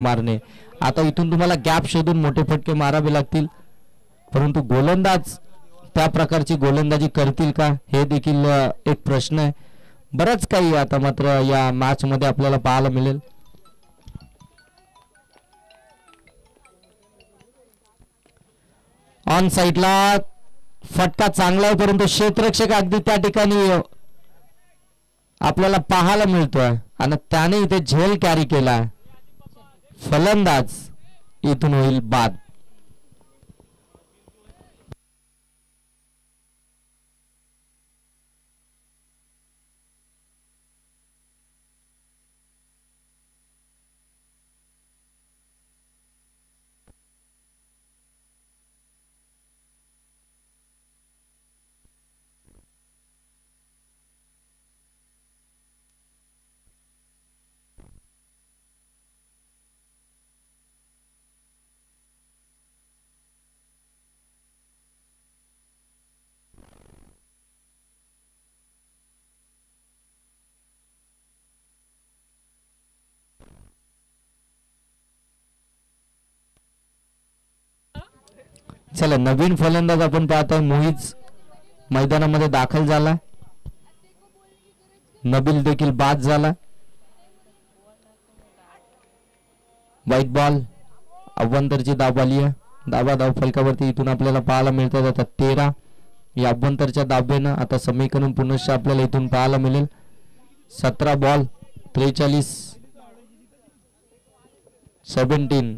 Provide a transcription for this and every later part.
मारणे. आता इथून तुम्हाला गॅप शोधून मोठे फटके मारावे लागतील, परंतु गोलंदाज त्या प्रकारची गोलंदाजी करतील का हे देखील एक प्रश्न आहे. बरंच काही आता मात्र या मॅच मध्ये आपल्याला पाहायला मिळेल. ऑन साइडला फटका चांगला आहे, परंतु क्षेत्ररक्षक अगदी त्या ठिकाणी आपल्याला पाहायला मिळतोय आणि त्याने इथे झेल कॅरी केला. फलंदाज इथून होईल बाद. चला, नवीन फलंदाज आपण पाहतोय मोहित मैदानामध्ये दाखल झाला. नबील देखील बाद झाला. व्हाईट बॉल, अव्वंतरची धाव आली आहे. धाव फलकावरती इथून आपल्याला पाहायला मिळतात आता 13. या अव्वंतरच्या धावेनं आता समीकरण पुनश्च आपल्याला इथून पाहायला मिळेल. 17 बॉल 43 17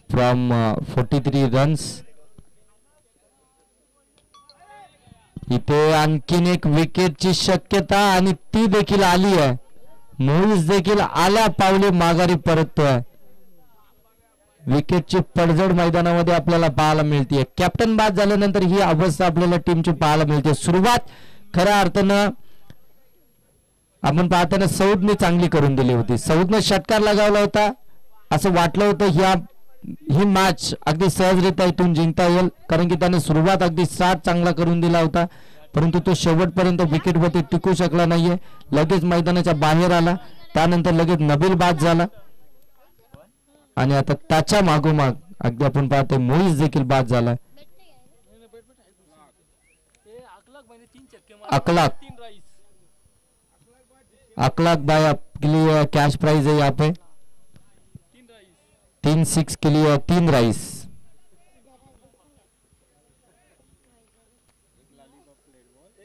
फ्रॉम 43 रन्स. इथे आणखीन एक विकेटची शक्यता आणि ती देखील आली आहे. मोहित देखील आल्या पावले माघारी परततोय. विकेटची पडझड मैदानामध्ये आपल्याला पाहायला मिळते. कॅप्टन बाद झाल्यानंतर ही अवस्था आपल्याला टीमची पाहायला मिळते. सुरुवात खऱ्या अर्थानं आपण पाहताना सौदने चांगली करून दिली होती. सौदने षटकार लगावला होता, असं वाटलं होतं ही मॅच अगदी सहजरित्या इथून जिंकता येईल, कारण की त्याने सुरुवात अगदी 60 चांगला करून दिला होता, परंतु तो शेवटपर्यंत विकेटवरती टिकू शकला नाहीये. लगेच मैदानाच्या बाहेर आला, त्यानंतर लगेच नबील बाद झाला आणि आता त्याच्या मागोमाग अगदी आपण पाहतोय मोहित देखील बाद झाला. अकलाक बाय के लिए कैश प्राइज है यहाँ पे. 3-6 के लिए 3 राइस.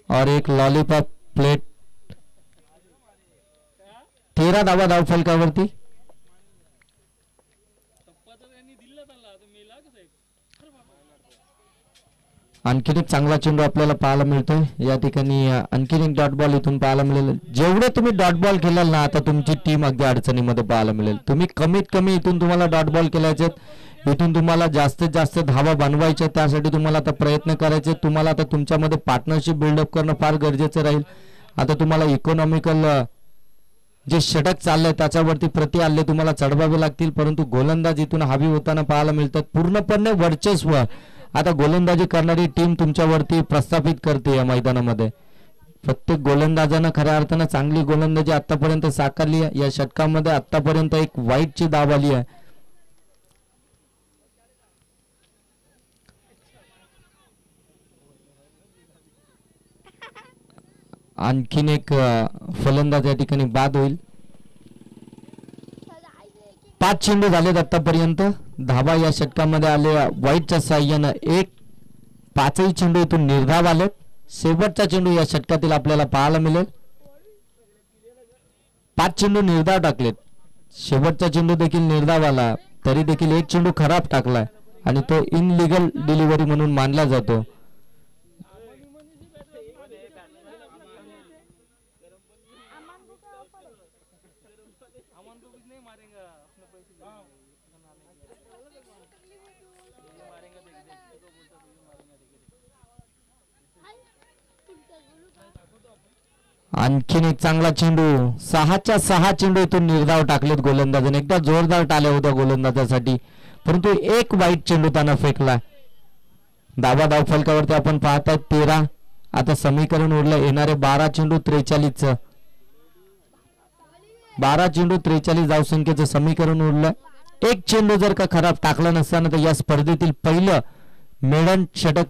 और एक लॉलीपॉप प्लेट. 13 धावा धाव फलकावरती. आणखीन एक चांगला चेंडू आपल्याला पाहायला मिळतोय या ठिकाणी. आणखीन एक डॉट बॉल इथून पाहायला मिळेल. जेवढे तुम्ही डॉट बॉल केलाल ना, आता तुमची टीम अगदी अडचणीमध्ये पाहायला मिळेल. तुम्ही कमीत कमी इथून तुम्हाला डॉट बॉल केलायचे, इथून तुम्हाला जास्तीत जास्त धावा बनवायच्या, त्यासाठी तुम्हाला आता प्रयत्न करायचे. तुम्हाला आता तुमच्यामध्ये पार्टनरशिप बिल्डअप करणं फार गरजेचं राहील. आता तुम्हाला इकॉनॉमिकल जे षटक चाललंय त्याच्यावरती प्रति हल्ले तुम्हाला चढवावे लागतील, परंतु गोलंदाज इथून हवी होताना पाहायला मिळतात. पूर्णपणे वर्चस्व आता गोलंदाजी करणारी टीम तुमच्यावरती प्रस्थापित करते या मैदानामध्ये. प्रत्येक गोलंदाजानं खऱ्या अर्थानं चांगली गोलंदाजी आतापर्यंत साकारली आहे. या षटकामध्ये आतापर्यंत एक वाईटची धाव आली आहे. आणखीन एक फलंदाज या ठिकाणी बाद होईल. 5 चेंडू झालेत आतापर्यंत. धावा या षटकामध्ये आले वाईटच्या साह्यानं. 5ही चेंडू इथून निर्धाव आलेत. शेवटचा चेंडू या षटकातील आपल्याला पाहायला मिळेल. 5 चेंडू निर्धाव टाकलेत. शेवटचा चेंडू देखील निर्धाव आला, तरी देखील एक चेंडू खराब टाकलाय आणि तो इनलिगल डिलिव्हरी म्हणून मानला जातो. आणखीन एक चांगला चेंडू. 6च्या 6 चेंडू इथून निर्धाव टाकलेत गोलंदाजाने. एकदा जोरदार टाळ्या होत्या गोलंदाजासाठी, परंतु एक वाईट चेंडू त्यानं फेकला. धावा धाव फलकावरती आपण पाहताय 13. आता समीकरण उरलं येणारे 12 चेंडू 43चं. 12 चेंडू 43 धावसंख्येचं समीकरण उरलं. एक चेंडू जर का खराब टाकला नसताना तर या स्पर्धेतील पहिलं मेडन षटक